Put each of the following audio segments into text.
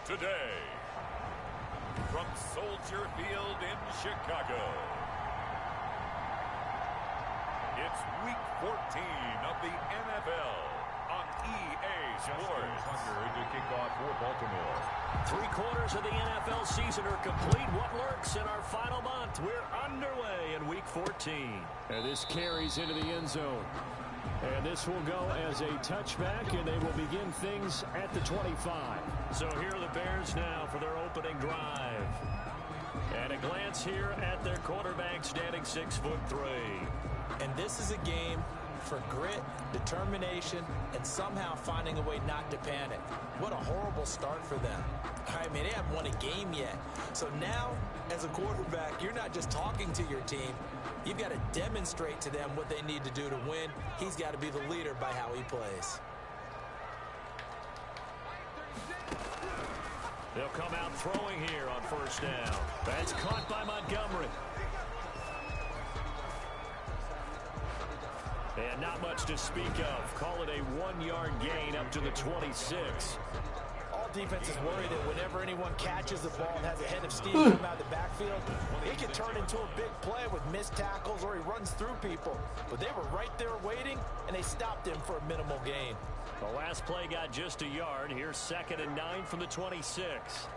Today, from Soldier Field in Chicago, it's Week 14 of the NFL on EA Sports. To kick off for Baltimore. 3/4 of the NFL season are complete. What lurks in our final month? We're underway in Week 14. And this carries into the end zone. And this will go as a touchback, and they will begin things at the 25. So here are the Bears now for their opening drive. And a glance here at their quarterback standing 6'3". And this is a game for grit, determination, and somehow finding a way not to panic. What a horrible start for them. I mean, they haven't won a game yet. So now, as a quarterback, you're not just talking to your team. You've got to demonstrate to them what they need to do to win. He's got to be the leader by how he plays. They'll come out throwing here on first down. That's caught by Montgomery. And not much to speak of. Call it a 1-yard gain up to the 26. All defenses worry that whenever anyone catches the ball and has a head of steam come out of the backfield, it can turn into a big play with missed tackles or he runs through people. But they were right there waiting, and they stopped him for a minimal gain. The last play got just a yard. Here's 2nd and 9 from the 26.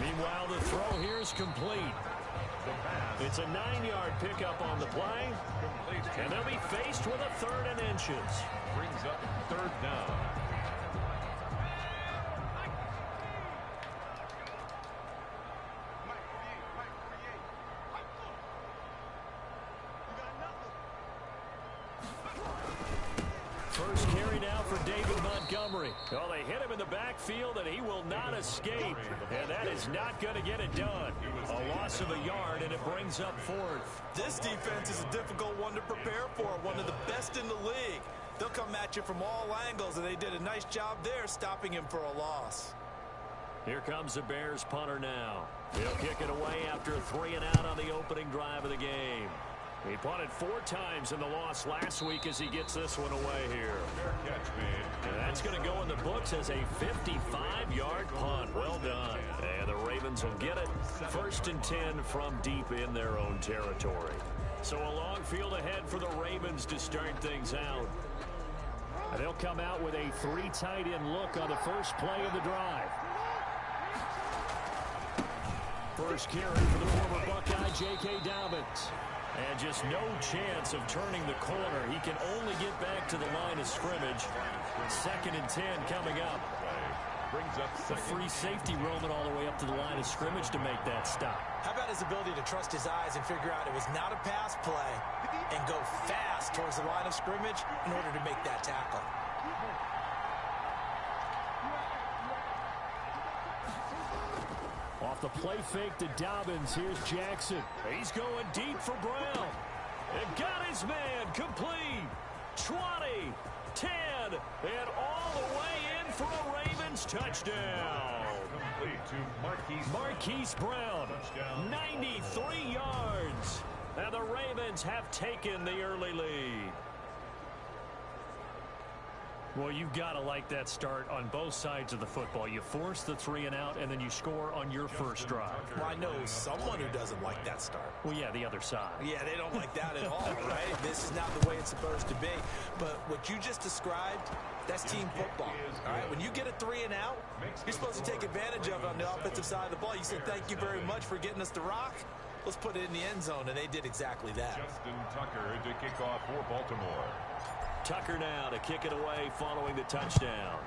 Meanwhile, the throw here is complete. It's a 9-yard pickup on the play. And they'll be faced with a 3rd and inches. Brings up 3rd down. First carry now for David Montgomery. Well, they hit him in the backfield, and he will not escape. And that is not going to get it done. A loss of a yard, and it brings up 4th. This defense is a difficult one to prepare for, one of the best in the league. They'll come at you from all angles, and they did a nice job there stopping him for a loss. Here comes the Bears punter now. He'll kick it away after a 3 and out on the opening drive of the game. He punted 4 times in the loss last week as he gets this one away here. And that's going to go in the books as a 55-yard punt. Well done. And the Ravens will get it. 1st and 10 from deep in their own territory. So a long field ahead for the Ravens to start things out. And they'll come out with a 3 tight end look on the first play of the drive. First carry for the former Buckeye, J.K.N. And just no chance of turning the corner. He can only get back to the line of scrimmage. 2nd and 10 coming up. Brings up the free safety roaming all the way up to the line of scrimmage to make that stop. How about his ability to trust his eyes and figure out it was not a pass play and go fast towards the line of scrimmage in order to make that tackle. Off the play fake to Dobbins, here's Jackson. He's going deep for Brown. And got his man complete. 20, 10, again. And all the way in for a Ravens touchdown. Complete to Marquise Brown, 93 yards. And the Ravens have taken the early lead. Well, you've got to like that start on both sides of the football. You force the 3 and out, and then you score on your first drive. Well, I know someone who doesn't like that start. Well, yeah, the other side. Yeah, they don't like that at all, right? This is not the way it's supposed to be. But what you just described, that's team football. All right, when you get a 3 and out, you're supposed to take advantage of it on the offensive side of the ball. You said, thank you very much for getting us the rock. Let's put it in the end zone, and they did exactly that. Justin Tucker to kick off for Baltimore. Tucker now to kick it away following the touchdown.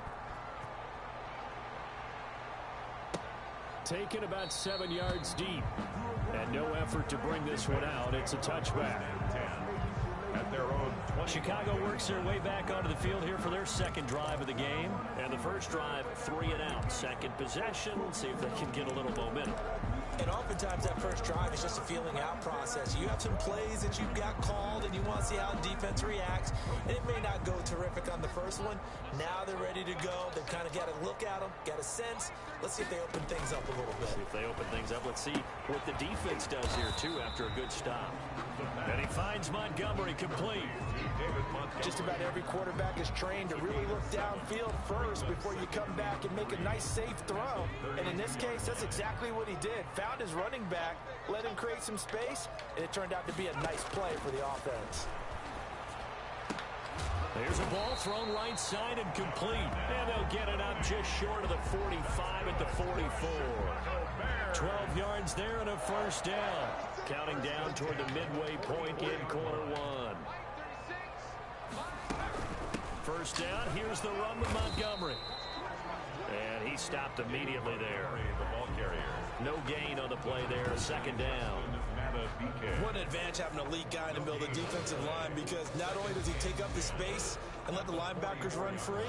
Taken about 7 yards deep. And no effort to bring this one out. It's a touchback. At their own 20. Chicago works their way back onto the field here for their second drive of the game. And the first drive, 3 and out. Second possession. See if they can get a little momentum. And oftentimes that first drive is just a feeling out process. You have some plays that you've got called and you want to see how defense reacts. And it may not go terrific on the first one. Now they're ready to go. They've kind of got to look at them, got a sense. Let's see if they open things up a little bit. See if they open things up. Let's see what the defense does here, too, after a good stop. And he finds Montgomery complete. Just about every quarterback is trained to really look downfield first before you come back and make a nice, safe throw. And in this case, that's exactly what he did. Found his running back, let him create some space, and it turned out to be a nice play for the offense. There's a ball thrown right side and complete. And they'll get it up just short of the 45 at the 44. 12 yards there and a first down. Counting down toward the midway point in quarter one. First down, here's the run with Montgomery. And he stopped immediately there. The ball carrier. No gain on the play there, second down. What an advantage having a elite guy in the middle of the defensive line, because not only does he take up the space and let the linebackers run free,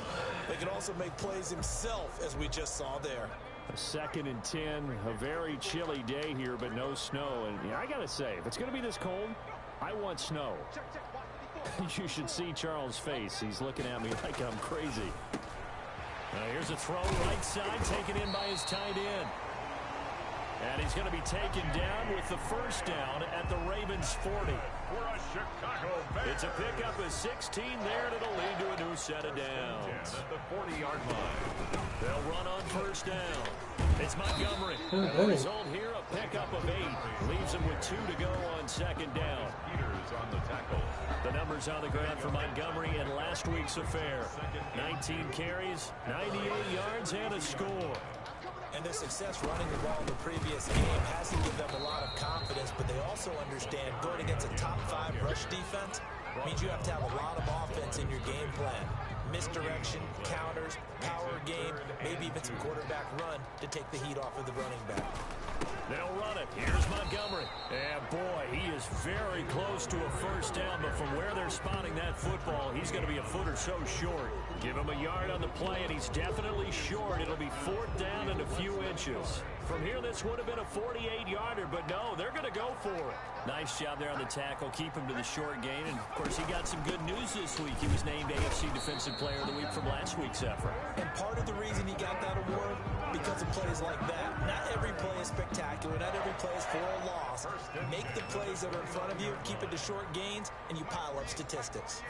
they can also make plays himself, as we just saw there. A 2nd and 10, a very chilly day here, but no snow. And I got to say, if it's going to be this cold, I want snow. You should see Charles' face. He's looking at me like I'm crazy. Here's a throw right side, taken in by his tight end. And he's going to be taken down with the first down at the Ravens 40. It's a pickup of 16 there, and it'll lead to a new set of downs. At the 40-yard line. They'll run on first down. It's Montgomery. The result here, a pickup of 8. Leaves him with 2 to go on second down. Peters on the tackle. The numbers on the ground for Montgomery in last week's affair. 19 carries, 98 yards, and a score. And their success running the ball in the previous game has to give them a lot of confidence, but they also understand going against a top 5 rush defense means you have to have a lot of offense in your game plan. Misdirection, counters, power game, maybe even some quarterback run to take the heat off of the running back. They'll run it. Here's Montgomery. And boy, he is very close to a first down, but from where they're spotting that football, he's going to be a foot or so short. Give him a yard on the play, and he's definitely short. It'll be 4th down and a few inches. From here, this would have been a 48-yarder, but no, they're going to go for it. Nice job there on the tackle. Keep him to the short gain. And, of course, he got some good news this week. He was named AFC Defensive Player of the Week from last week's effort. And part of the reason he got that award, because of plays like that. Not every play is spectacular. Not every play is for a loss. Make the plays that are in front of you, keep it to short gains, and you pile up statistics.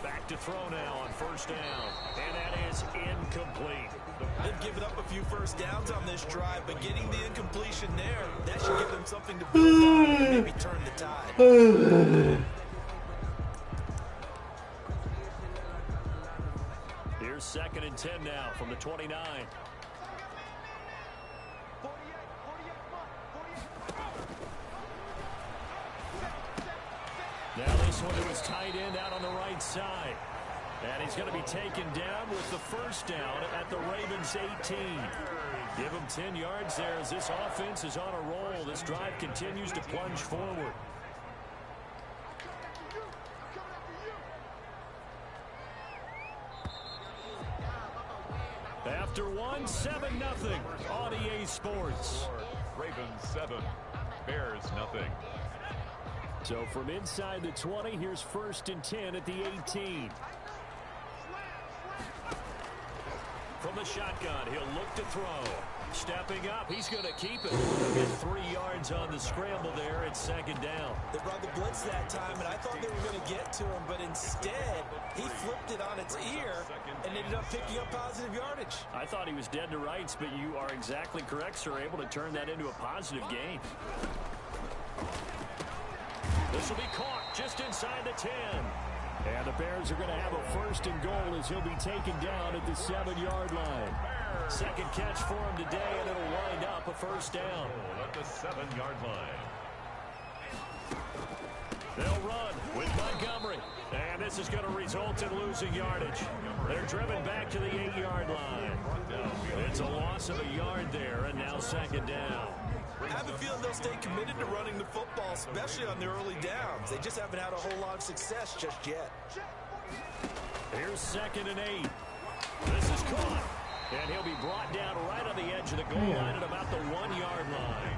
Back to throw now on first down. And that is incomplete. They've given up a few first downs on this drive, but getting the incompletion there, that should give them something to build on and maybe turn the tide. Here's 2nd and 10 now from the 29. Now this one to his tight end out on the right side. And he's going to be taken down with the first down at the Ravens 18. Give him 10 yards there as this offense is on a roll. This drive continues to plunge forward. After one, 7-0 on EA Sports. Ravens 7, Bears nothing. So from inside the 20, here's 1st and 10 at the 18. From the shotgun, he'll look to throw. Stepping up, he's going to keep it. He'll get 3 yards on the scramble there. It's second down. They brought the blitz that time, and I thought they were going to get to him, but instead, he flipped it on its ear and ended up picking up positive yardage. I thought he was dead to rights, but you are exactly correct, sir. Able to turn that into a positive gain. This will be caught just inside the 10. And the Bears are going to have a first and goal as he'll be taken down at the 7-yard line. Second catch for him today, and it'll wind up a first down. At the 7-yard line. They'll run with Montgomery. And this is going to result in losing yardage. They're driven back to the 8-yard line. It's a loss of a yard there, and now second down. I have a feeling they'll stay committed to running the football, especially on the early downs. They just haven't had a whole lot of success just yet. Here's 2nd and 8. This is caught. And he'll be brought down right on the edge of the goal line at about the 1-yard line.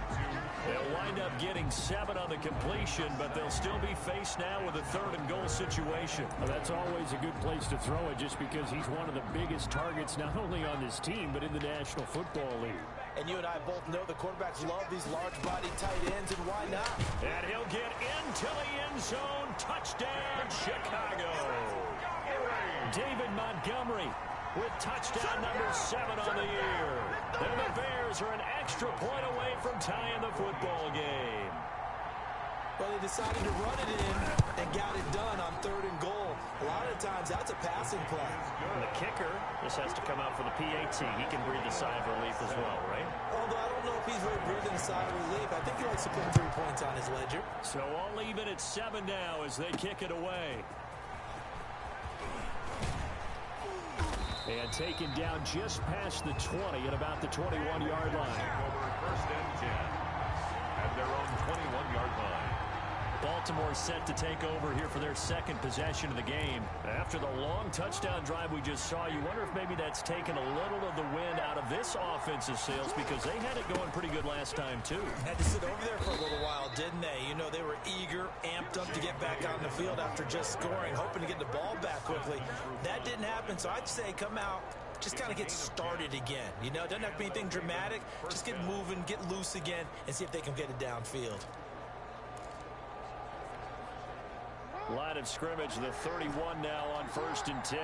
They'll wind up getting 7 on the completion, but they'll still be faced now with a 3rd and goal situation. Well, that's always a good place to throw it just because he's one of the biggest targets not only on this team but in the National Football League. And you and I both know the quarterbacks love these large-body tight ends, and why not? And he'll get into the end zone. Touchdown, Chicago. David Montgomery with touchdown number 7 on the year. And the Bears are an extra point away from tying the football game. Well, they decided to run it in and got it done on 3rd and goal. A lot of times, that's a passing play. And the kicker, this has to come out for the PAT. He can breathe a sigh of relief as well, right? Although I don't know if he's really breathing a sigh of relief. I think he likes to put 3 points on his ledger. So all even at 7 now as they kick it away. And taken down just past the 20 at about the 21-yard line. Over 1st and 10 at their own 21-yard line. Baltimore set to take over here for their 2nd possession of the game. After the long touchdown drive we just saw, you wonder if maybe that's taken a little of the wind out of this offensive sails because they had it going pretty good last time, too. Had to sit over there for a little while, didn't they? You know, they were eager, amped up to get back on the field after just scoring, hoping to get the ball back quickly. That didn't happen, so I'd say come out, just kind of get started again. You know, it doesn't have to be anything dramatic. Just get moving, get loose again, and see if they can get it downfield. Line of scrimmage, the 31 now on 1st and 10.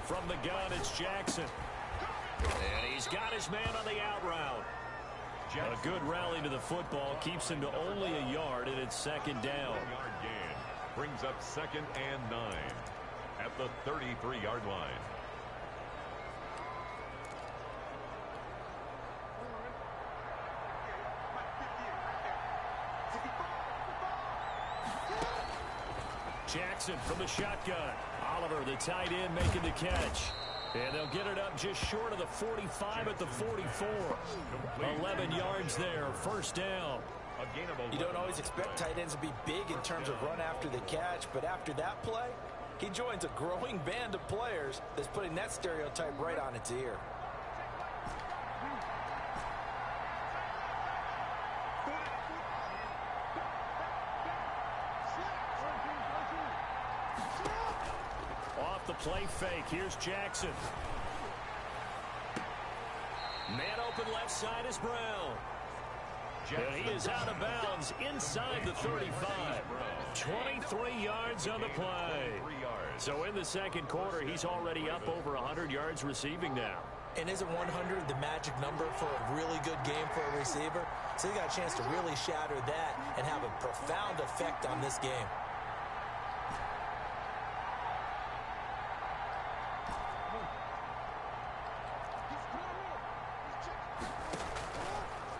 From the gun, it's Jackson. And he's got his man on the out route. A good rally to the football keeps him to only a yard, and it's 2nd down. Yard gain brings up 2nd and 9 at the 33-yard line. Jackson from the shotgun. Oliver, the tight end, making the catch. And they'll get it up just short of the 45 at the 44. 11 yards there, 1st down. You don't always expect tight ends to be big in terms of run after the catch, but after that play, he joins a growing band of players that's putting that stereotype right on its ear. Off the play fake, here's Jackson. Man open left side is Brown. And he is out of bounds inside the 35. 23 yards on the play. So in the 2nd quarter, he's already up over 100 yards receiving now. And isn't 100 the magic number for a really good game for a receiver? So he got a chance to really shatter that and have a profound effect on this game.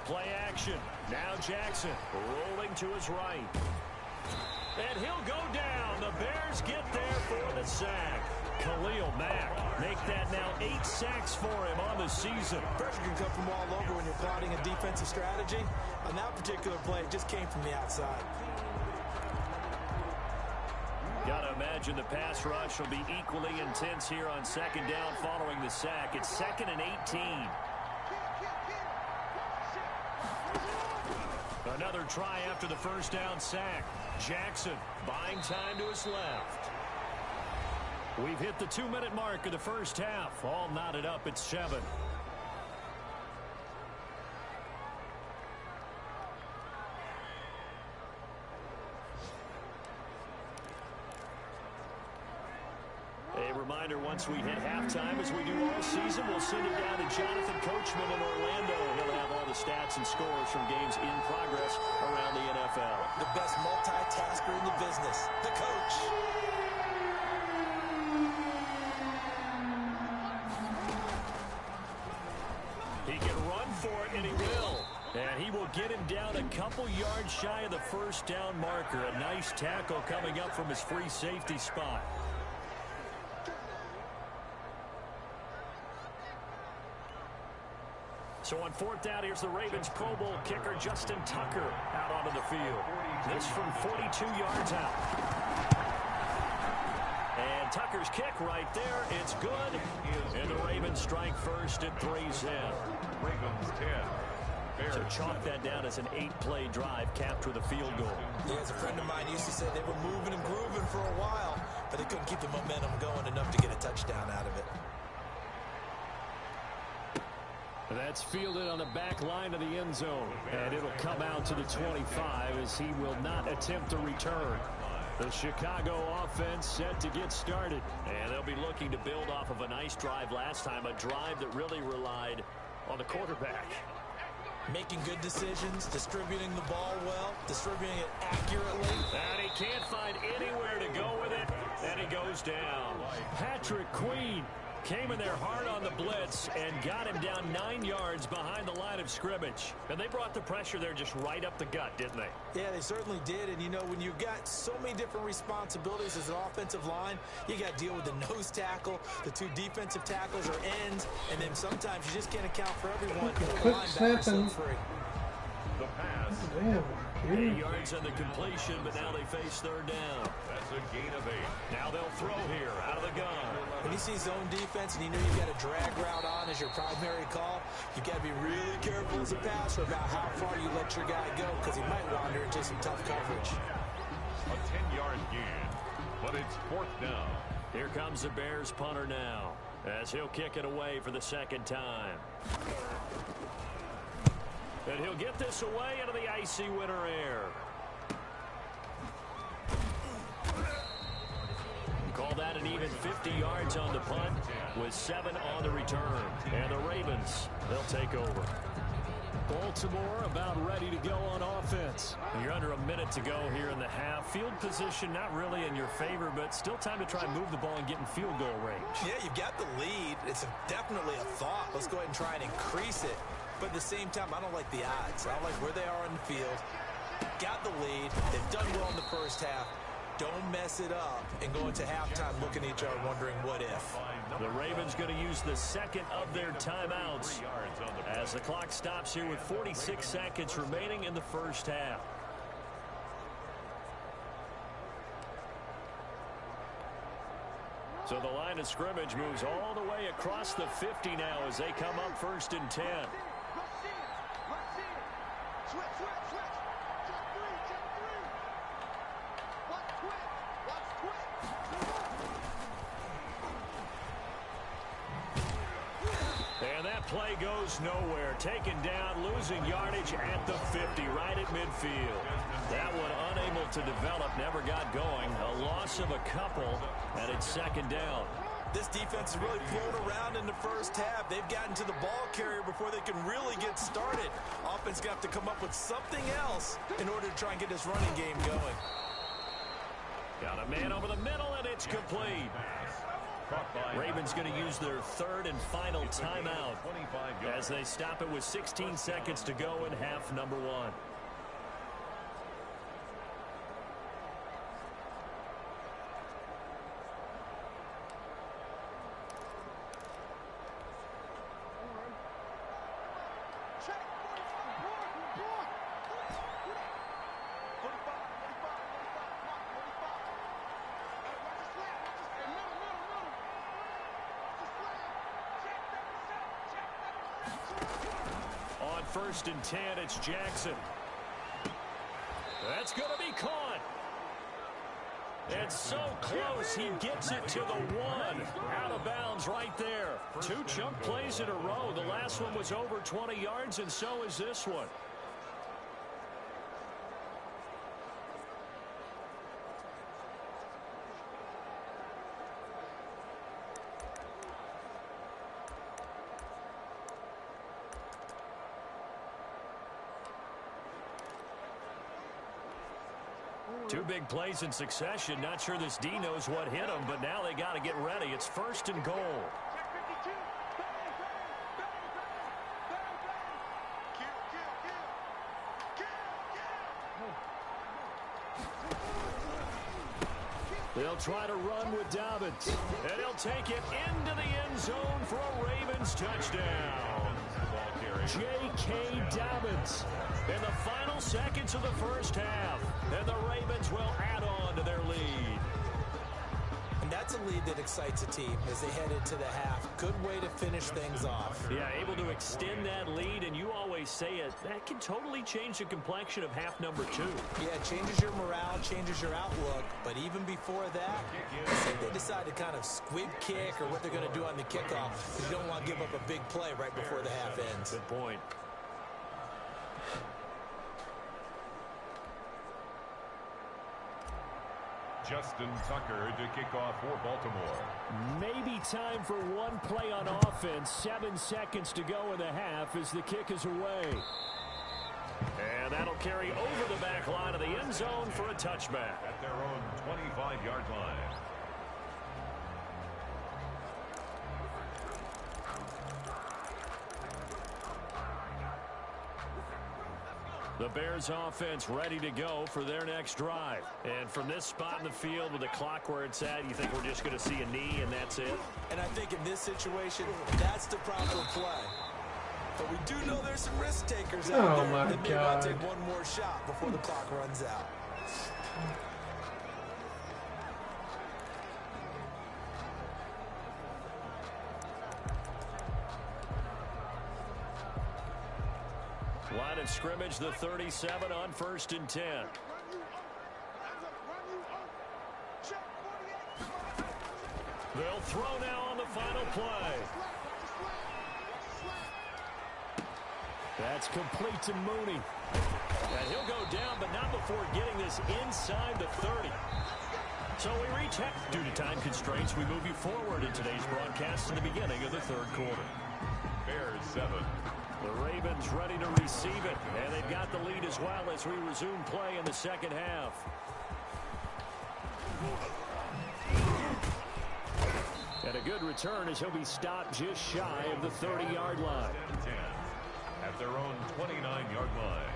Play action. Now Jackson rolling to his right. And he'll go down. The Bears get there for the sack. Khalil Mack make that now 8 sacks for him on the season. Pressure can come from all over when you're plotting a defensive strategy. On that particular play, it just came from the outside. Got a imagine the pass rush will be equally intense here on second down following the sack. It's 2nd and 18. Another try after the first down sack. Jackson buying time to his left. We've hit the 2-minute mark of the first half. All knotted up at 7. A reminder, once we hit halftime, as we do all season, we'll send it down to Jonathan Coachman in Orlando. He'll have all the stats and scores from games in progress around the NFL. The best multitasker in the business, the coach. He can run for it, and he will. And he will get him down a couple yards shy of the first down marker. A nice tackle coming up from his free safety spot. So on 4th down, here's the Ravens Pro Bowl kicker Justin Tucker out onto the field. This from 42 yards out. And Tucker's kick right there. It's good. And the Ravens strike first at 3-10. Ravens 10. So chalk that down as an 8-play drive capped with a field goal. Yeah, as a friend of mine used to say, they were moving and grooving for a while, but they couldn't keep the momentum going enough to get a touchdown out of it. That's fielded on the back line of the end zone, and it'll come out to the 25 as he will not attempt a return. The Chicago offense set to get started. And they'll be looking to build off of a nice drive last time, a drive that really relied on the quarterback. Making good decisions, distributing the ball well, distributing it accurately. And he can't find anywhere to go with it, and he goes down. Patrick Queen came in there hard on the blitz and got him down 9 yards behind the line of scrimmage. And they brought the pressure there just right up the gut, didn't they? Yeah, they certainly did. And, you know, when you've got so many different responsibilities as an offensive line, you got to deal with the nose tackle, the 2 defensive tackles or ends, and then sometimes you just can't account for everyone. The linebackers slip free. The pass. 8 yards on the completion, but now they face 3rd down. That's a gain of 8. Now they'll throw here out of the gun. When you see zone defense and you know you've got a drag route on as your primary call, you've got to be really careful as a passer about how far you let your guy go because he might wander into some tough coverage. A 10-yard gain, but it's 4th down. Here comes the Bears punter now as he'll kick it away for the 2nd time. And he'll get this away into the icy winter air. Call that an even 50 yards on the punt with 7 on the return. And the Ravens, they'll take over. Baltimore about ready to go on offense. You're under a minute to go here in the half. Field position not really in your favor, but still time to try and move the ball and get in field goal range. Yeah, you've got the lead. It's definitely a thought. Let's go ahead and try and increase it. But at the same time, I don't like the odds. I don't like where they are on the field. Got the lead. They've done well in the first half. Don't mess it up and go into halftime looking at each other wondering what if. The Ravens going to use the 2nd of their timeouts as the clock stops here with 46 seconds remaining in the first half. So the line of scrimmage moves all the way across the 50 now as they come up 1st and 10. And that play goes nowhere. Taken down, losing yardage at the 50, right at midfield. That one unable to develop, never got going. A loss of a couple, and it's 2nd down. This defense has really flown around in the first half. They've gotten to the ball carrier before they can really get started. Offense got to come up with something else in order to try and get this running game going. Got a man over the middle, and it's complete. Ravens going to use their 3rd and final timeout as they stop it with 16 seconds to go in half number 1. first and 10. It's Jackson. That's going to be caught. It's so close, he gets it to the 1. Out of bounds right there. 2 chunk plays in a row. The last one was over 20 yards, and so is this one. Two big plays in succession. Not sure this D knows what hit him, but now they got to get ready. It's first and goal. They'll try to run with Dobbins, and he'll take it into the end zone for a Ravens touchdown. J.K. Dobbins in the final seconds of the first half, and the Ravens will add on to their lead. And that's a lead that excites a team as they head into the half. Good way to finish things off. Yeah, able to extend that lead, and you always say it, that can totally change the complexion of half number 2. Yeah, it changes your morale, changes your outlook, but even before that, say they decide to kind of squib kick or what they're going to do on the kickoff, you don't want to give up a big play right before the half ends. Good point. Justin Tucker to kick off for Baltimore. Maybe time for one play on offense. 7 seconds to go in the half as the kick is away. And that'll carry over the back line of the end zone for a touchback. At their own 25-yard line. The Bears offense ready to go for their next drive. And from this spot in the field with the clock where it's at, you think we're just going to see a knee and that's it? And I think in this situation, that's the proper play. But we do know there's some risk takers out there that may want to take one more shot before the clock runs out. Line of scrimmage, the 37 on first and 10. They'll throw now on the final play. That's complete to Mooney. And he'll go down, but not before getting this inside the 30. So we reach half. Due to time constraints, we move you forward in today's broadcast to the beginning of the third quarter. Bears 7. The Ravens ready to receive it, and they've got the lead as well as we resume play in the second half. And a good return as he'll be stopped just shy of the 30-yard line. 10 at their own 29-yard line.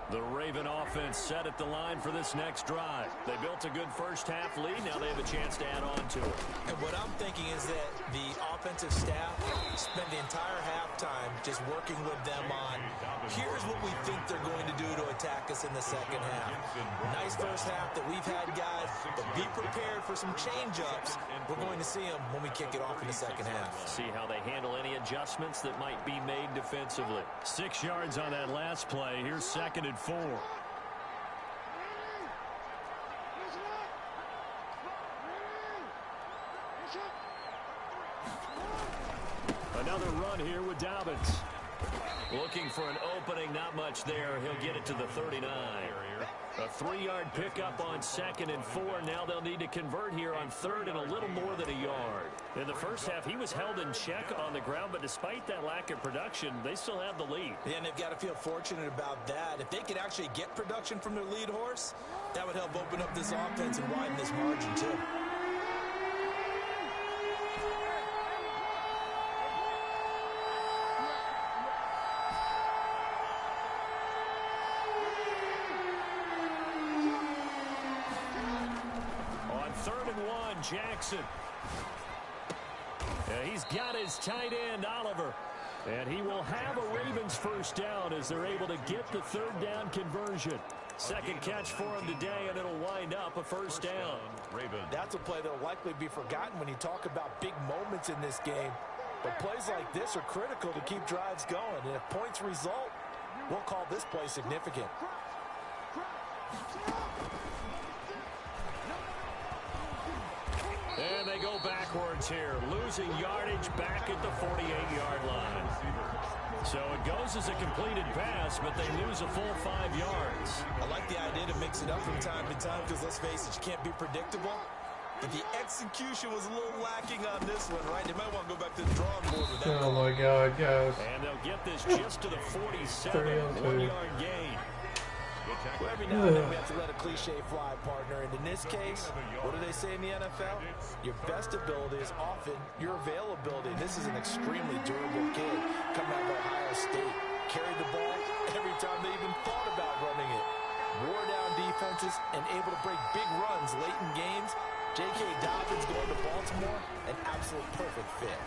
The Raven offense set at the line for this next drive. They built a good first-half lead. Now they have a chance to add on to it. And what I'm thinking is that the offensive staff spent the entire halftime just working with them on, here's what we think they're going to do to attack us in the second half. Nice first half that we've had, guys, but be prepared for some change-ups. We're going to see them when we kick it off in the second half. See how they handle any adjustments that might be made defensively. 6 yards on that last play. Here's second and 4. Another run here with Dobbins. Looking for an opening, not much there. He'll get it to the 39. A 3-yard pickup on second and 4. Now they'll need to convert here on third and a little more than a yard. In the first half, he was held in check on the ground, but despite that lack of production, they still have the lead. Yeah, and they've got to feel fortunate about that. If they could actually get production from their lead horse, that would help open up this offense and widen this margin, too. Jackson. And he's got his tight end, Oliver. And he will have a Ravens first down as they're able to get the third down conversion. Second catch for him today, and it'll wind up a first down. That's a play that will likely be forgotten when you talk about big moments in this game. But plays like this are critical to keep drives going. And if points result, we'll call this play significant. And they go backwards here, losing yardage back at the 48-yard line. So it goes as a completed pass, but they lose a full 5 yards. I like the idea to mix it up from time to time because, let's face it, you can't be predictable. But the execution was a little lacking on this one, right? They might want to go back to the drawing board with that. Oh, my God, guys. And they'll get this just to the 47, 1-yard gain. Well, every now and then we have to let a cliche fly, partner. And in this case, what do they say in the NFL? Your best ability is often your availability. This is an extremely durable kid coming out of Ohio State. Carried the ball every time they even thought about running it. Wore down defenses and able to break big runs late in games. J.K. Dobbins going to Baltimore, an absolute perfect fit.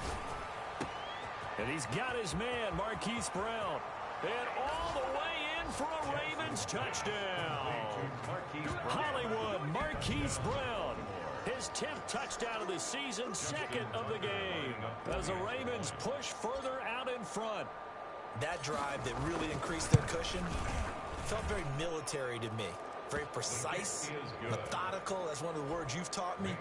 And he's got his man, Marquise Brown. And all the way in for a Ravens touchdown. Hollywood, Marquise Brown. His 10th touchdown of the season, second of the game. As the Ravens push further out in front. That drive that really increased their cushion felt very military to me. Very precise, methodical. That's one of the words you've taught me.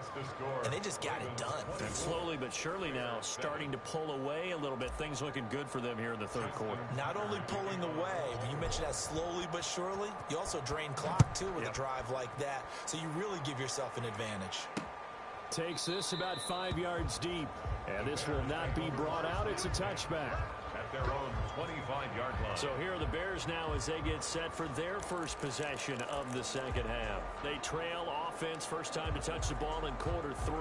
And they just got it done. And slowly but surely now starting to pull away a little bit. Things looking good for them here in the third quarter. Not only pulling away, but you mentioned that slowly but surely. You also drain clock, too, with a drive like that. So you really give yourself an advantage. Takes this about 5 yards deep. And this will not be brought out. It's a touchback. At their own 25-yard line. So here are the Bears now as they get set for their first possession of the second half. They trail offense, first time to touch the ball in quarter 3,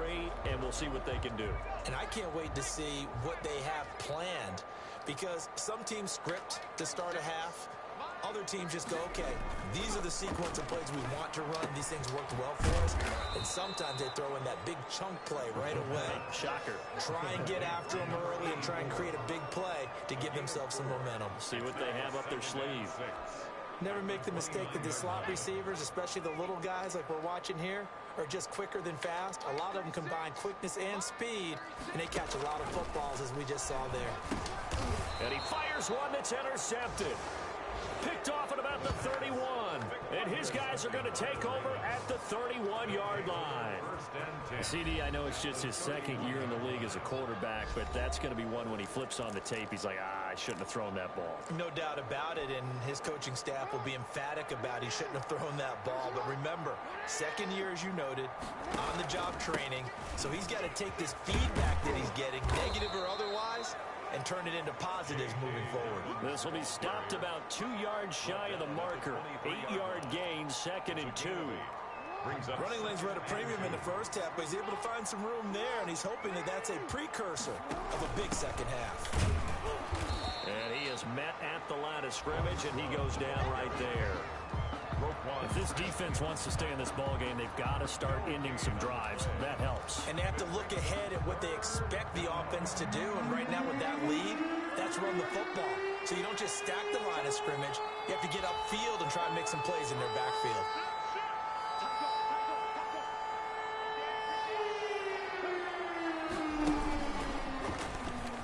and we'll see what they can do. And I can't wait to see what they have planned, because some teams script to start a half. Other teams just go, okay, these are the sequence of plays we want to run. These things worked well for us. And sometimes they throw in that big chunk play right away. Shocker. Try and get after them early and try and create a big play to give themselves some momentum. See what they have up their sleeve. Never make the mistake that the slot receivers, especially the little guys like we're watching here, are just quicker than fast. A lot of them combine quickness and speed, and they catch a lot of footballs, as we just saw there. And he fires one that's intercepted. Picked off at about the 31. And his guys are going to take over at the 31-yard line. CD, I know it's just his second year in the league as a quarterback, but that's going to be one when he flips on the tape. He's like, I shouldn't have thrown that ball. No doubt about it, and his coaching staff will be emphatic about he shouldn't have thrown that ball. But remember, second year, as you noted, on-the-job training. So he's got to take this feedback that he's getting, negative or otherwise, and turn it into positives moving forward. This will be stopped about 2 yards shy of the marker. 8-yard gain, second and 2. Running lanes were at a premium in the first half, but he's able to find some room there, and he's hoping that that's a precursor of a big second half. And he is met at the line of scrimmage, and he goes down right there. If this defense wants to stay in this ballgame, they've got to start ending some drives. That helps. And they have to look ahead at what they expect the offense to do. And right now with that lead, that's run the football. So you don't just stack the line of scrimmage. You have to get upfield and try and make some plays in their backfield.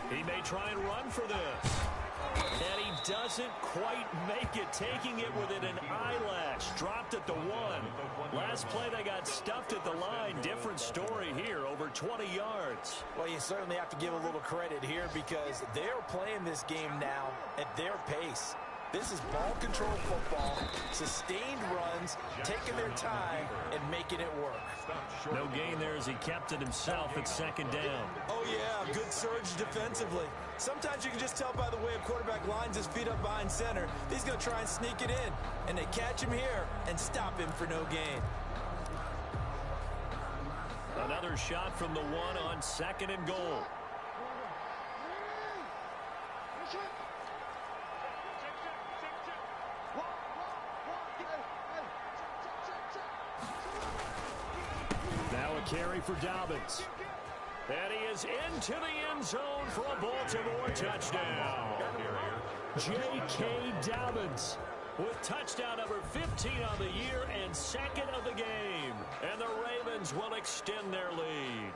He may try and run for this. And he doesn't quite make it, taking it within an eyelash. Dropped at the 1. Last play, they got stuffed at the line. Different story here, over 20 yards. Well, you certainly have to give a little credit here because they're playing this game now at their pace. This is ball control football, sustained runs, taking their time, and making it work. No gain there as he kept it himself at second down. Oh, yeah, good surge defensively. Sometimes you can just tell by the way a quarterback lines his feet up behind center. He's going to try and sneak it in, and they catch him here and stop him for no gain. Another shot from the 1 on second and goal. Now a carry for Dobbins. And he is into the end zone for a Baltimore touchdown. J.K. with touchdown number 15 on the year and second of the game. And the Ravens will extend their lead.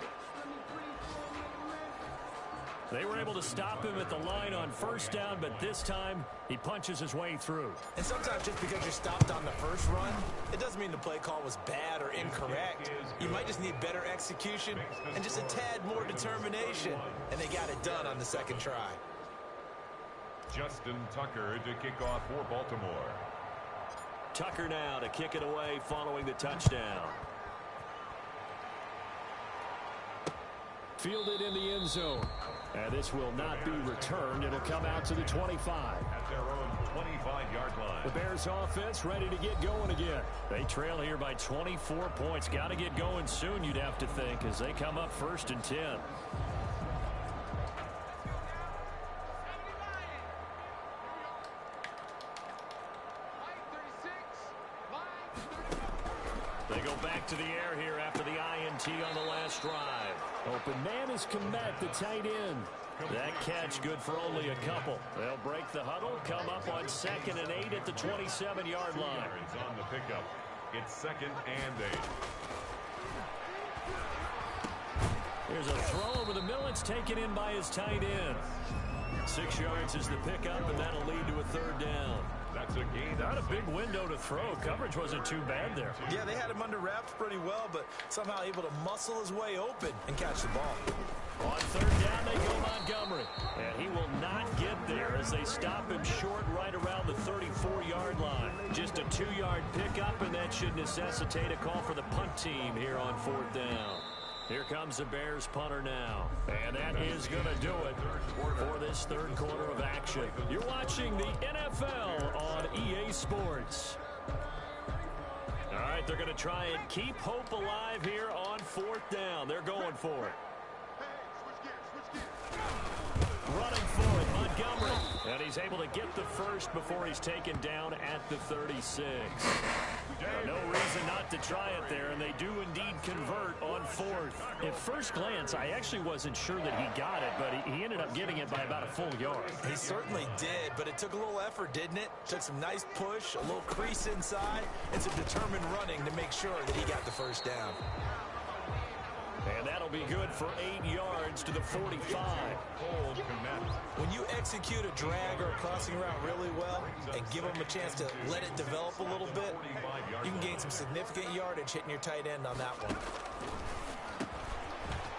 They were able to stop him at the line on first down, but this time he punches his way through. And sometimes just because you're stopped on the first run, it doesn't mean the play call was bad or incorrect. You might just need better execution and just a tad more determination. And they got it done on the second try. Justin Tucker to kick off for Baltimore. Tucker now to kick it away following the touchdown. Fielded in the end zone. And this will not be returned. It'll come out to the 25. At their own 25-yard line. The Bears offense ready to get going again. They trail here by 24 points. Got to get going soon, you'd have to think, as they come up 1st and 10. They go back to the air here after the INT on the last drive. Open man is Komet, the tight end. That catch good for only a couple. They'll break the huddle, come up on 2nd and 8 at the 27-yard line. On the pickup. It's 2nd and 8. Here's a throw over the middle. It's taken in by his tight end. 6 yards is the pickup, and that'll lead to a 3rd down. That's a gain. Not a big window to throw. Coverage wasn't too bad there. Yeah, they had him under wraps pretty well, but somehow able to muscle his way open and catch the ball. On 3rd down, they go Montgomery. And he will not get there as they stop him short right around the 34-yard line. Just a 2-yard pickup, and that should necessitate a call for the punt team here on 4th down. Here comes the Bears punter now. And that is going to do it for this 3rd quarter of action. You're watching the NFL on EA Sports. All right, they're going to try and keep hope alive here on 4th down. They're going for it. Running for it, Montgomery. And he's able to get the first before he's taken down at the 36. No reason not to try it there, and they do indeed convert on 4th. At first glance, I actually wasn't sure that he got it, but he ended up getting it by about a full yard. He certainly did, but it took a little effort, didn't it? Took some nice push, a little crease inside, and some determined running to make sure that he got the first down. And that'll be good for 8 yards to the 45. When you execute a drag or a crossing route really well and give them a chance to let it develop a little bit, you can gain some significant yardage hitting your tight end on that one.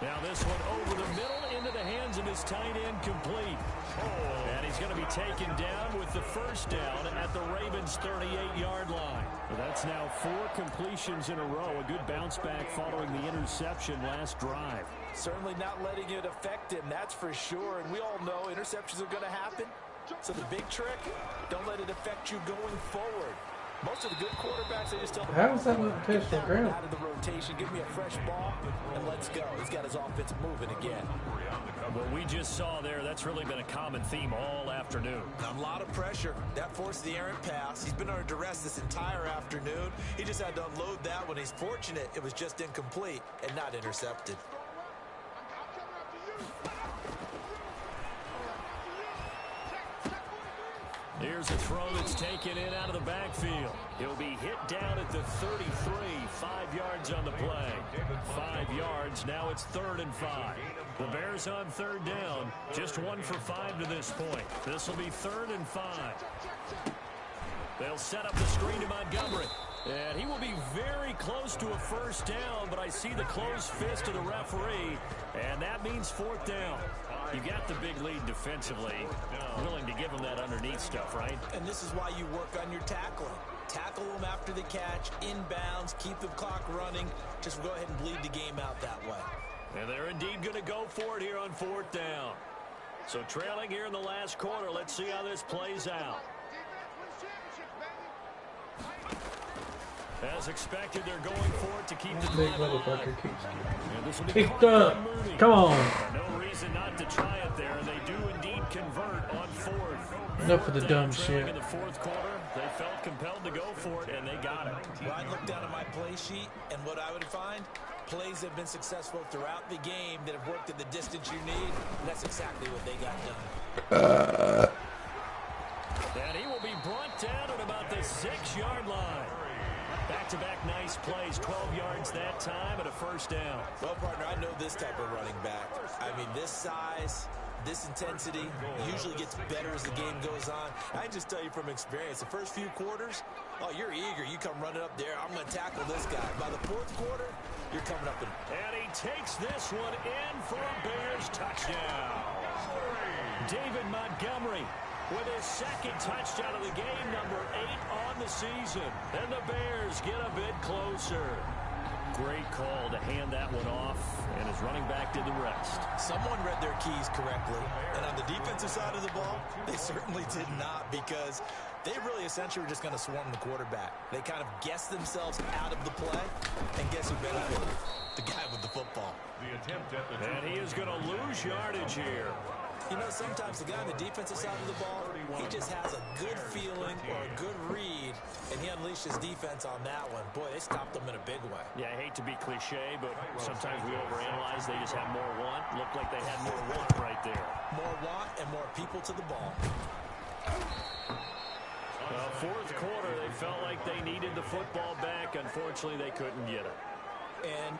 Now this one over the middle into the hands of his tight end, complete. And he's going to be taken down with the first down at the Ravens' 38-yard line. Well, that's now 4 completions in a row. A good bounce back following the interception last drive. Certainly not letting it affect him, that's for sure. And we all know interceptions are going to happen. So the big trick, don't let it affect you going forward. Most of the good quarterbacks, they just tell the how is that not touch the ground? Out of the rotation, give me a fresh ball, and let's go. He's got his offense moving again. What we just saw there, that's really been a common theme all afternoon. A lot of pressure. That forced the errant pass. He's been under duress this entire afternoon. He just had to unload that one. He's fortunate it was just incomplete and not intercepted. Here's a throw that's taken in out of the backfield. He'll be hit down at the 33, 5 yards on the play. 5 yards, now it's 3rd and 5. The Bears on 3rd down, just 1 for 5 to this point. This will be 3rd and 5. They'll set up the screen to Montgomery. And he will be very close to a first down, but I see the closed fist of the referee, and that means 4th down. You got the big lead defensively. Willing to give him that underneath stuff, right? And this is why you work on your tackling. Tackle them after the catch, inbounds, keep the clock running. Just go ahead and bleed the game out that way. And they're indeed going to go for it here on 4th down. So trailing here in the last quarter, let's see how this plays out. As expected, they're going for it to keep the Big drive alive. motherfucker keeps Kicked up. Come on. No reason not to try it there, and they do indeed convert on 4th. Enough of the dumb Trailing shit. in the 4th quarter, They felt compelled to go for it, and they got it. Well, I look down at my play sheet, and what I would find, plays have been successful throughout the game that have worked at the distance you need, and that's exactly what they got done. And he will be brought down at about the 6-yard line. Back-to-back nice plays, 12 yards that time and a first down. Well, partner, I know this type of running back. I mean, this size, this intensity usually gets better as the game goes on. I can just tell you from experience, the first few quarters, oh, you're eager. You come running up there. I'm going to tackle this guy. By the fourth quarter, you're coming up. And he takes this one in for a Bears touchdown. David Montgomery with his second touchdown of the game, number 8 on the season. And the Bears get a bit closer. Great call to hand that one off, and his running back did the rest. Someone read their keys correctly, and on the defensive side of the ball, they certainly did not, because they really essentially were just going to swarm the quarterback. They kind of guessed themselves out of the play, and guess who benefited? The guy with the football. The attempt at the and he is going to lose yardage here. You know, sometimes the guy on the defensive side of the ball, he just has a good feeling or a good read, and he unleashed his defense on that one. Boy, they stopped them in a big way. Yeah, I hate to be cliche, but sometimes we overanalyze. They just have more want. Looked like they had more want right there. More want and more people to the ball. Fourth quarter, they felt like they needed the football back. Unfortunately, they couldn't get it. And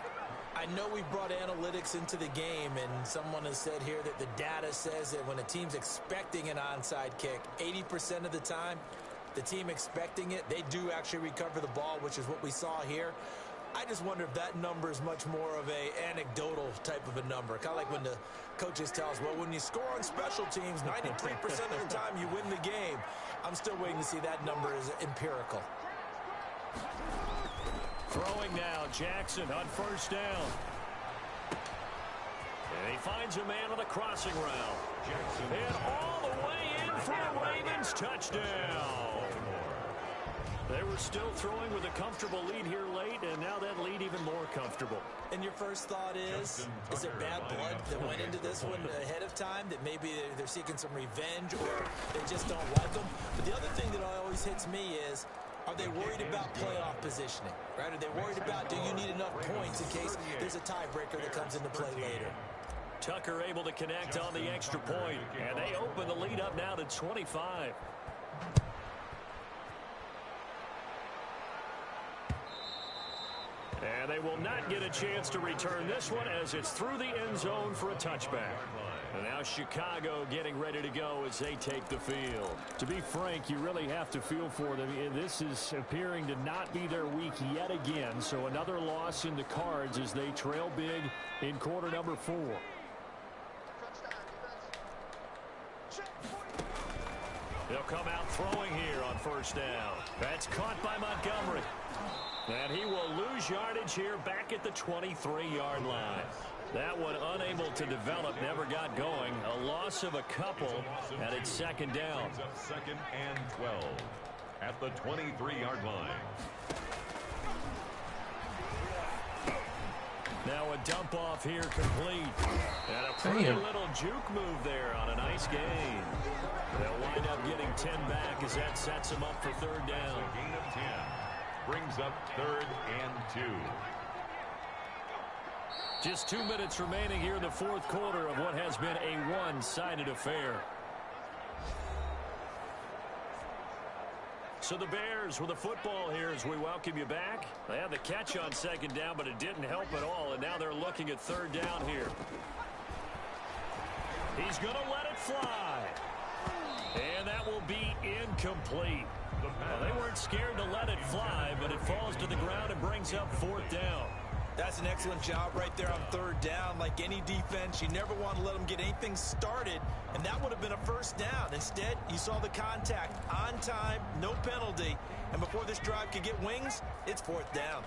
I know we brought analytics into the game, and someone has said here that the data says that when a team's expecting an onside kick, 80% of the time, the team expecting it, they do actually recover the ball, which is what we saw here. I just wonder if that number is much more of a anecdotal type of a number. Kind of like when the coaches tell us, well, when you score on special teams, 93% of the time you win the game. I'm still waiting to see that number is empirical. Throwing now, Jackson on first down. And he finds a man on the crossing route. Jackson. And all the way in for a Ravens touchdown. They were still throwing with a comfortable lead here late, and now that lead even more comfortable. And your first thought is there bad blood that went into this one ahead of time, that maybe they're seeking some revenge or they just don't like them? But the other thing that always hits me is, are they worried about playoff positioning, right? Are they worried about, do you need enough points in case there's a tiebreaker that comes into play later? Tucker able to connect on the extra point, and they open the lead up now to 25. And they will not get a chance to return this one as it's through the end zone for a touchback. And now Chicago getting ready to go as they take the field. To be frank, you really have to feel for them. This is appearing to not be their week yet again. So another loss in the cards as they trail big in quarter number 4. They'll come out throwing here on first down. That's caught by Montgomery. And he will lose yardage here back at the 23-yard line. That one unable to develop, never got going. A loss of a couple, and it's second down. Second and 12 at the 23-yard line. Now a dump off here complete. And a pretty little juke move there on a nice gain. They'll wind up getting 10 back as that sets them up for third down. A gain of 10 brings up third and 2. Just 2 minutes remaining here in the fourth quarter of what has been a one-sided affair. So the Bears with the football here as we welcome you back. They had the catch on second down, but it didn't help at all, and now they're looking at third down here. He's going to let it fly. And that will be incomplete. Well, they weren't scared to let it fly, but it falls to the ground and brings up fourth down. That's an excellent job right there on third down. Like any defense, you never want to let them get anything started, and that would have been a first down. Instead, you saw the contact on time, no penalty, and before this drive could get wings, it's fourth down.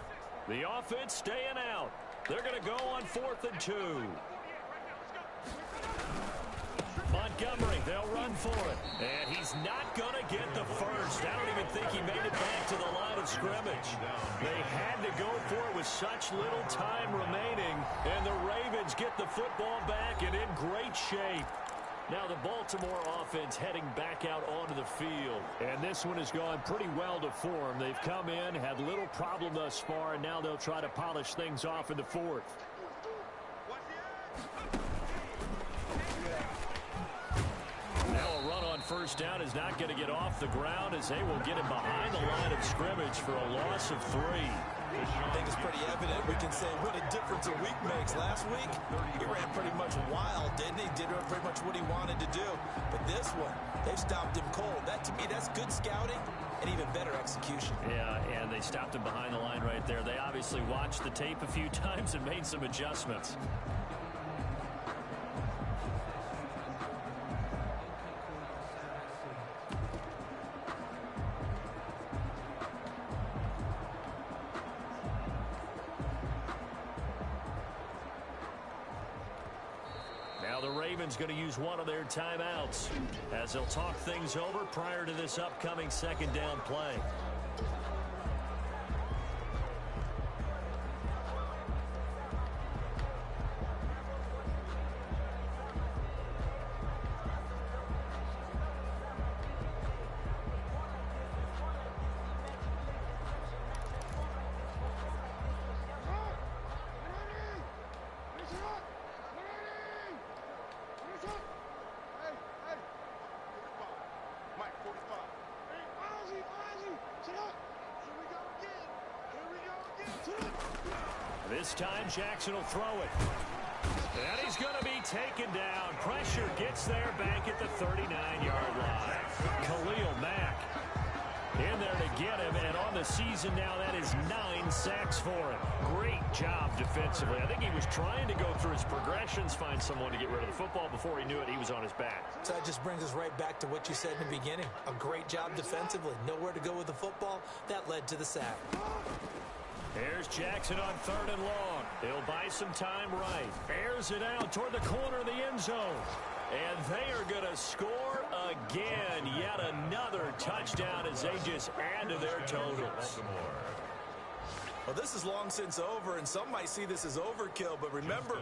The offense staying out. They're going to go on 4th and 2. Montgomery, they'll run for it. And he's not going to get the first. I don't even think he made it back to the line of scrimmage. They had to go for it with such little time remaining. And the Ravens get the football back and in great shape. Now the Baltimore offense heading back out onto the field. And this one has gone pretty well to form. They've come in, had little problem thus far, and now they'll try to polish things off in the fourth. Now a run on first down is not going to get off the ground as they will get him behind the line of scrimmage for a loss of 3. I think it's pretty evident. We can say what a difference a week makes. Last week, he ran pretty much wild, didn't he? Did pretty much what he wanted to do. But this one, they stopped him cold. That, to me, that's good scouting and even better execution. Yeah, and they stopped him behind the line right there. They obviously watched the tape a few times and made some adjustments. Going to use one of their timeouts as they'll talk things over prior to this upcoming second down play. This time Jackson will throw it. And he's going to be taken down. Pressure gets there back at the 39-yard line. Khalil Mack in there to get him. And on the season now, that is 9 sacks for him. Great job defensively. I think he was trying to go through his progressions, find someone to get rid of the football. Before he knew it, he was on his back. So that just brings us right back to what you said in the beginning. A great job defensively. Nowhere to go with the football. That led to the sack. Here's Jackson on 3rd and long. He'll buy some time right. Airs it out toward the corner of the end zone. And they are going to score again. Yet another touchdown as they just add to their totals. Well, this is long since over, and some might see this as overkill. But remember,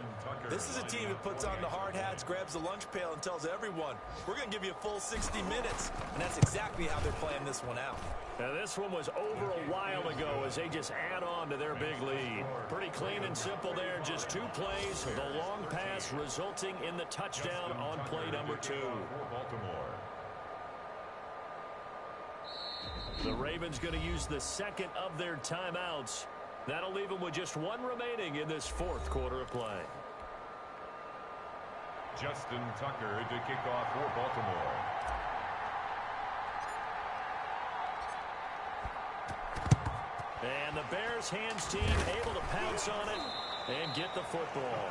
this is a team that puts on the hard hats, grabs the lunch pail, and tells everyone, we're going to give you a full 60 minutes. And that's exactly how they're playing this one out. Now, this one was over a while ago as they just add on to their big lead. Pretty clean and simple there. Just 2 plays. The long pass resulting in the touchdown on play number 2. The Ravens going to use the second of their timeouts. That'll leave them with just 1 remaining in this 4th quarter of play. Justin Tucker to kick off for Baltimore. And the Bears hands team able to pounce on it and get the football.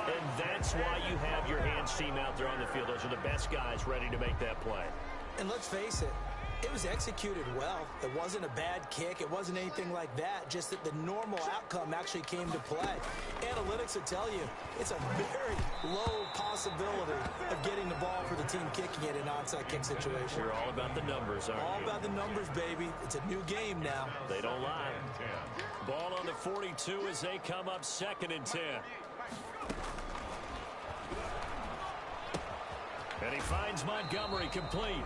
And that's why you have your hands team out there on the field. Those are the best guys ready to make that play. And let's face it, it was executed well. It wasn't a bad kick. It wasn't anything like that. Just that the normal outcome actually came to play. Analytics will tell you it's a very low possibility of getting the ball for the team kicking it in an onside kick situation. You're all about the numbers, aren't you? All about the numbers, baby. It's a new game now. They don't lie. Ball on the 42 as they come up 2nd and 10. And he finds Montgomery complete.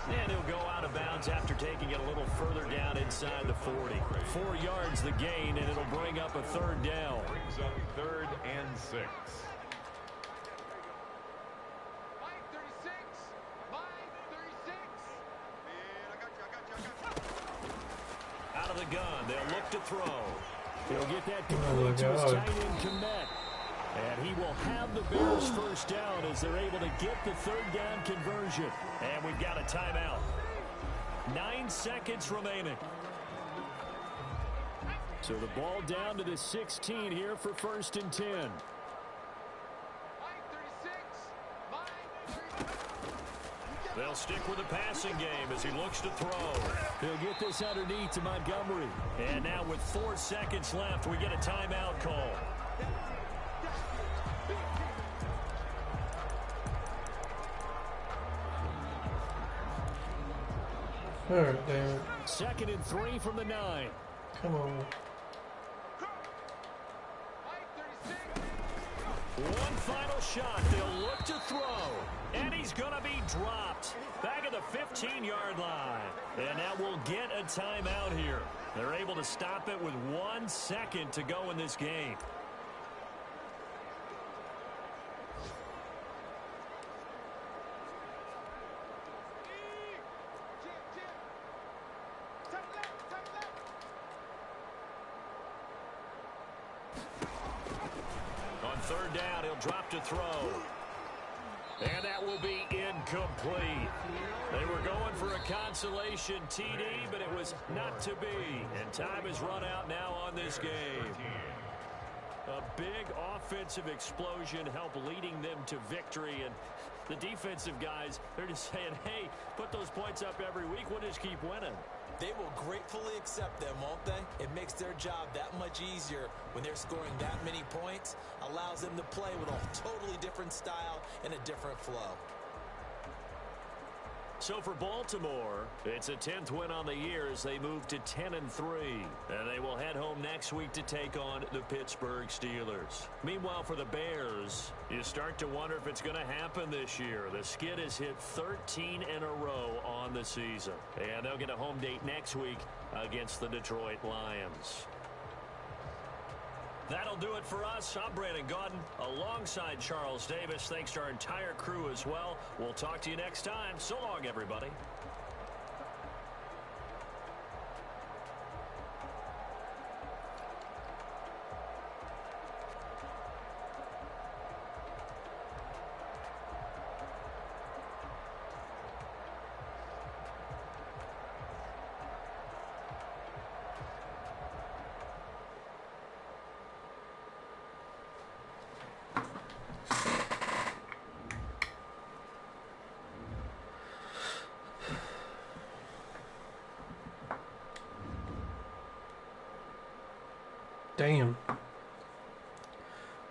And he'll go out of bounds after taking it a little further down inside the 40. 4 yards the gain, and it'll bring up a 3rd down. Brings up 3rd and 6. Out of the gun, they'll look to throw. He'll get that complete to his tight end Kmet. And he will have the Bears first down as they're able to get the 3rd down conversion. And we've got a timeout. 9 seconds remaining. So the ball down to the 16 here for 1st and 10. They'll stick with the passing game as he looks to throw. He'll get this underneath to Montgomery. And now with 4 seconds left, we get a timeout call. Alright, damn it. 2nd and 3 from the 9. Come on. One final shot. They'll look to throw. And he's going to be dropped back at the 15-yard line. And that will get a timeout here. They're able to stop it with 1 second to go in this game. On third down, he'll drop to throw. And that will be incomplete. They were going for a consolation TD, but it was not to be. And time has run out now on this game. A big offensive explosion helped leading them to victory. And the defensive guys, they're just saying, hey, put those points up every week. We'll just keep winning. They will gratefully accept them, won't they? It makes their job that much easier when they're scoring that many points. Allows them to play with a totally different style and a different flow. So for Baltimore, it's a 10th win on the year as they move to 10-3. And they will head home next week to take on the Pittsburgh Steelers. Meanwhile, for the Bears, you start to wonder if it's going to happen this year. The skid has hit 13 in a row on the season. And they'll get a home date next week against the Detroit Lions. That'll do it for us. I'm Brandon Gaudin alongside Charles Davis. Thanks to our entire crew as well. We'll talk to you next time. So long, everybody. Damn.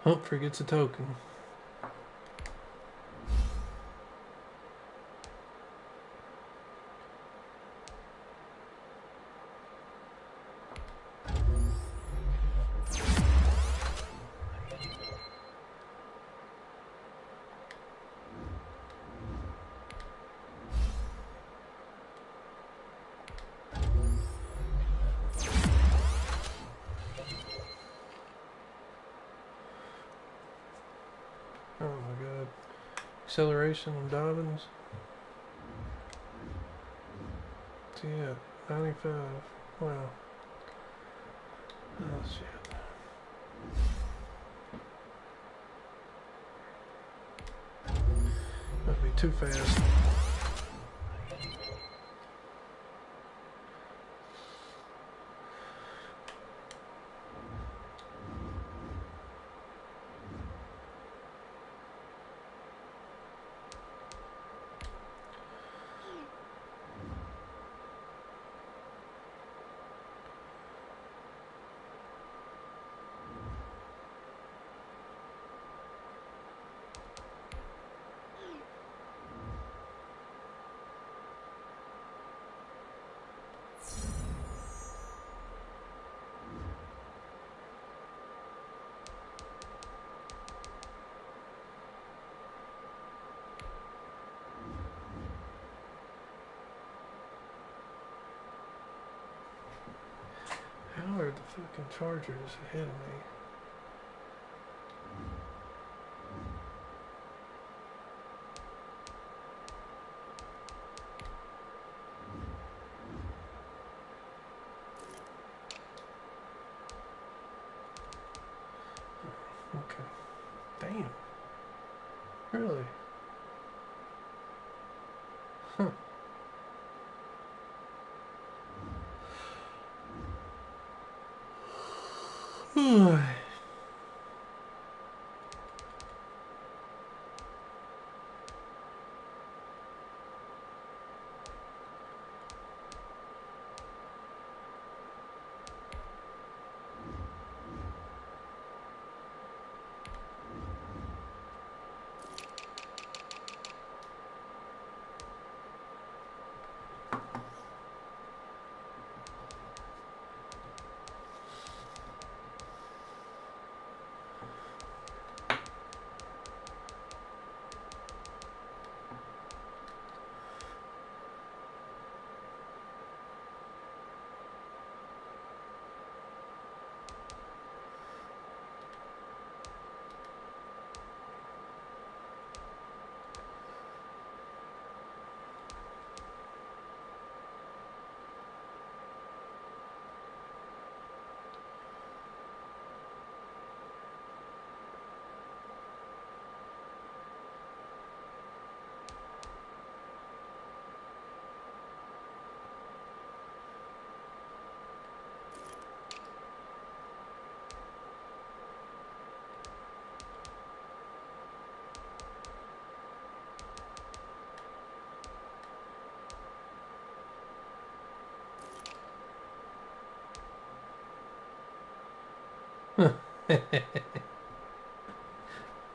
Humphrey gets a token. Oh my god. Acceleration on Dobbins. So yeah, 95. Wow. Oh shit. Might be too fast. How are the fucking Chargers ahead of me? Okay. Damn. Really? Huh.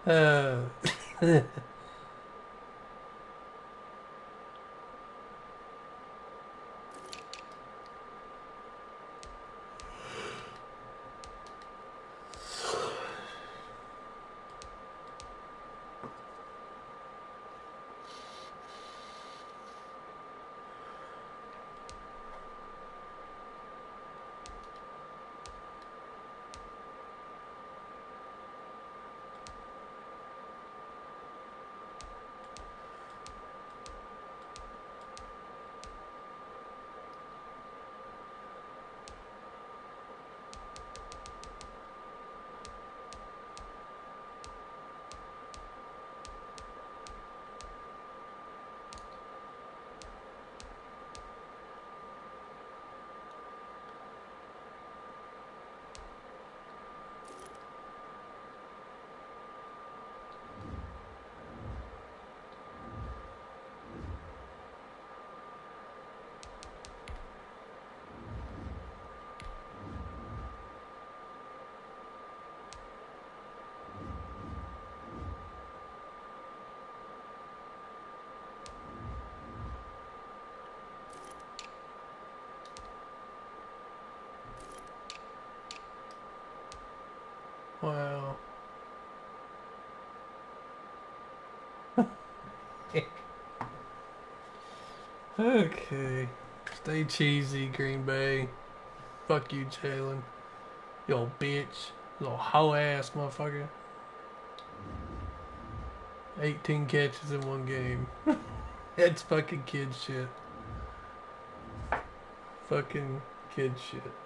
uh, wow. Okay. Stay cheesy, Green Bay. Fuck you, Jalen. You old bitch. You little hoe ass motherfucker. 18 catches in one game. That's fucking kid shit. Fucking kid shit.